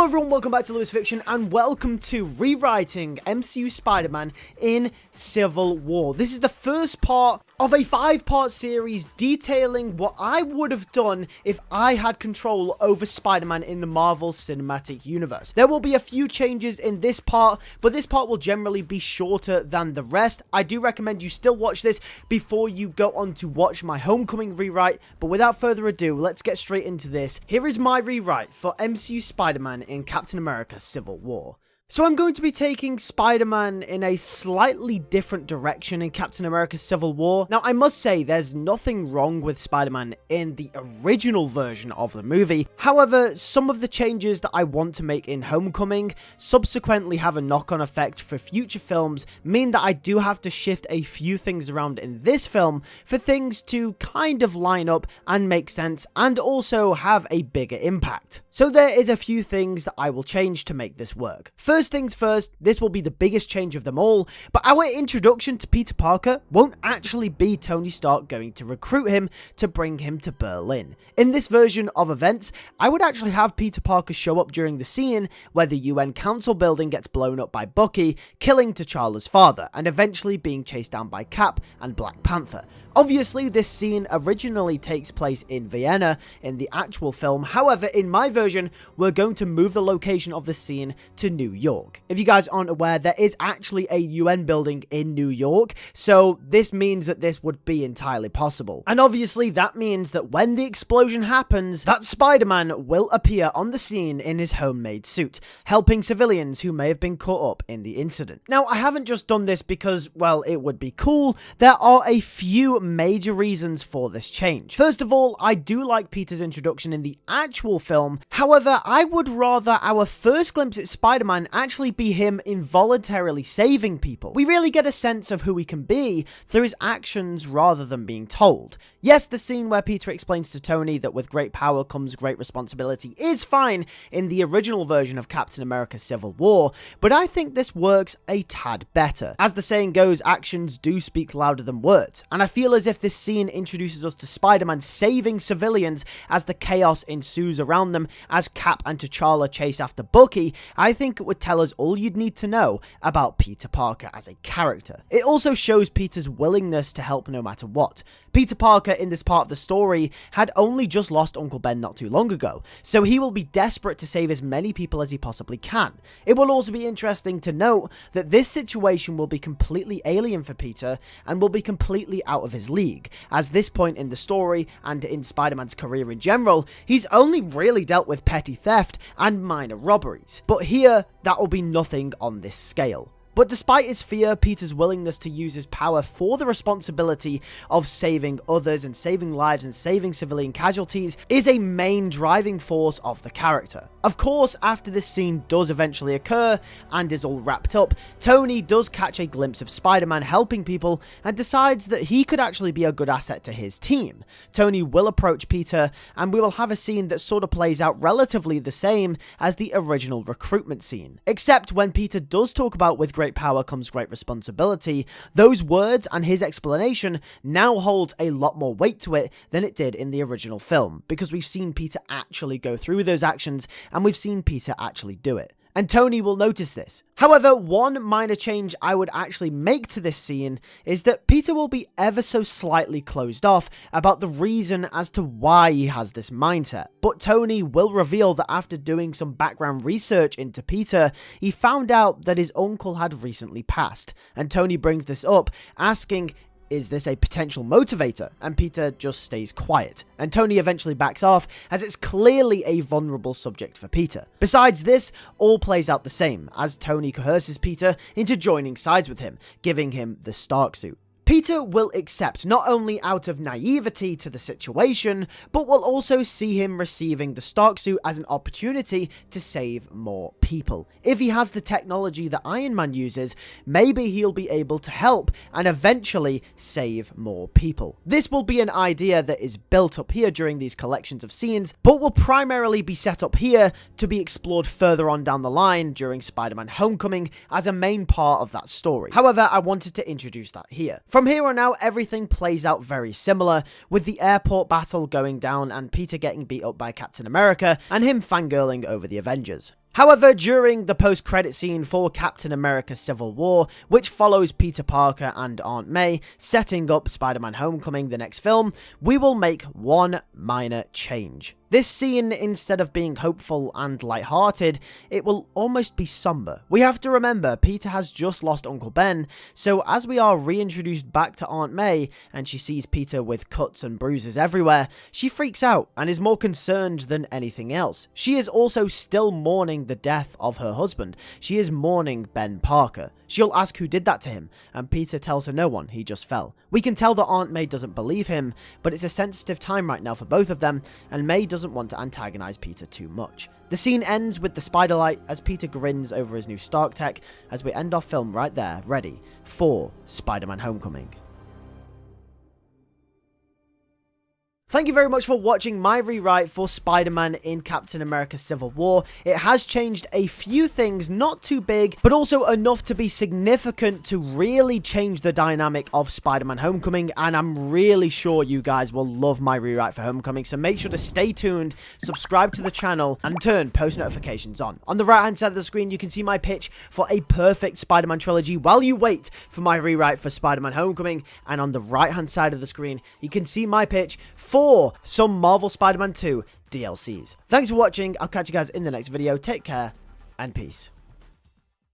everyone, welcome back to LewisFiction and welcome to Rewriting MCU Spider-Man in Civil War. This is the first part of a 5-part series detailing what I would have done if I had control over Spider-Man in the Marvel Cinematic Universe. There will be a few changes in this part, but this part will generally be shorter than the rest. I do recommend you still watch this before you go on to watch my Homecoming rewrite, but without further ado, let's get straight into this. Here is my rewrite for MCU Spider-Man in Captain America Civil War. So I'm going to be taking Spider-Man in a slightly different direction in Captain America Civil War. Now, I must say there's nothing wrong with Spider-Man in the original version of the movie. However, some of the changes that I want to make in Homecoming subsequently have a knock-on effect for future films, mean that I do have to shift a few things around in this film for things to kind of line up and make sense and also have a bigger impact. So there is a few things that I will change to make this work. First things first, this will be the biggest change of them all, but our introduction to Peter Parker won't actually be Tony Stark going to recruit him to bring him to Berlin. In this version of events, I would actually have Peter Parker show up during the scene where the UN Council building gets blown up by Bucky, killing T'Challa's father, and eventually being chased down by Cap and Black Panther. Obviously, this scene originally takes place in Vienna in the actual film. However, in my version, we're going to move the location of the scene to New York. If you guys aren't aware, there is actually a UN building in New York, so this means that this would be entirely possible. And obviously, that means that when the explosion happens, that Spider-Man will appear on the scene in his homemade suit, helping civilians who may have been caught up in the incident. Now, I haven't just done this because, well, it would be cool. There are a few major reasons for this change. First of all, I do like Peter's introduction in the actual film. However, I would rather our first glimpse at Spider-Man actually be him involuntarily saving people. We really get a sense of who he can be through his actions rather than being told. Yes, the scene where Peter explains to Tony that with great power comes great responsibility is fine in the original version of Captain America Civil War, but I think this works a tad better. As the saying goes, actions do speak louder than words, and I feel as if this scene introduces us to Spider-Man saving civilians as the chaos ensues around them as Cap and T'Challa chase after Bucky. I think it would tell us all you'd need to know about Peter Parker as a character. It also shows Peter's willingness to help no matter what. Peter Parker in this part of the story had only just lost Uncle Ben not too long ago, so he will be desperate to save as many people as he possibly can. It will also be interesting to note that this situation will be completely alien for Peter and will be completely out of his league. As this point in the story and in Spider-Man's career in general, he's only really dealt with petty theft and minor robberies. But here, that will be nothing on this scale. But despite his fear, Peter's willingness to use his power for the responsibility of saving others and saving lives and saving civilian casualties is a main driving force of the character. Of course, after this scene does eventually occur and is all wrapped up, Tony does catch a glimpse of Spider-Man helping people and decides that he could actually be a good asset to his team. Tony will approach Peter and we will have a scene that sort of plays out relatively the same as the original recruitment scene. Except when Peter does talk about with great power comes great responsibility, those words and his explanation now hold a lot more weight to it than it did in the original film, because we've seen Peter actually go through those actions and we've seen Peter actually do it. And Tony will notice this. However, one minor change I would actually make to this scene is that Peter will be ever so slightly closed off about the reason as to why he has this mindset. But Tony will reveal that after doing some background research into Peter, he found out that his uncle had recently passed. And Tony brings this up, asking, is this a potential motivator? And Peter just stays quiet, and Tony eventually backs off as it's clearly a vulnerable subject for Peter. Besides this, all plays out the same as Tony coerces Peter into joining sides with him, giving him the Stark suit. Peter will accept not only out of naivety to the situation, but will also see him receiving the Stark suit as an opportunity to save more people. If he has the technology that Iron Man uses, maybe he'll be able to help and eventually save more people. This will be an idea that is built up here during these collections of scenes, but will primarily be set up here to be explored further on down the line during Spider-Man Homecoming as a main part of that story. However, I wanted to introduce that here. From here on out, everything plays out very similar, with the airport battle going down and Peter getting beat up by Captain America and him fangirling over the Avengers. However, during the post-credit scene for Captain America Civil War, which follows Peter Parker and Aunt May setting up Spider-Man Homecoming, the next film, we will make one minor change. This scene, instead of being hopeful and lighthearted, it will almost be somber. We have to remember, Peter has just lost Uncle Ben, so as we are reintroduced back to Aunt May, and she sees Peter with cuts and bruises everywhere, she freaks out and is more concerned than anything else. She is also still mourning the death of her husband. She is mourning Ben Parker. She'll ask who did that to him, and Peter tells her no one, he just fell. We can tell that Aunt May doesn't believe him, but it's a sensitive time right now for both of them, and May doesn't want to antagonize Peter too much. The scene ends with the spider light as Peter grins over his new Stark tech as we end our film right there, ready for Spider-Man Homecoming. Thank you very much for watching my rewrite for Spider-Man in Captain America Civil War. It has changed a few things, not too big, but also enough to be significant to really change the dynamic of Spider-Man Homecoming, and I'm really sure you guys will love my rewrite for Homecoming, so make sure to stay tuned, subscribe to the channel, and turn post notifications on. On the right-hand side of the screen, you can see my pitch for a perfect Spider-Man trilogy while you wait for my rewrite for Spider-Man Homecoming, and on the right-hand side of the screen, you can see my pitch for some Marvel Spider-Man 2 DLCs. Thanks for watching. I'll catch you guys in the next video. Take care and peace.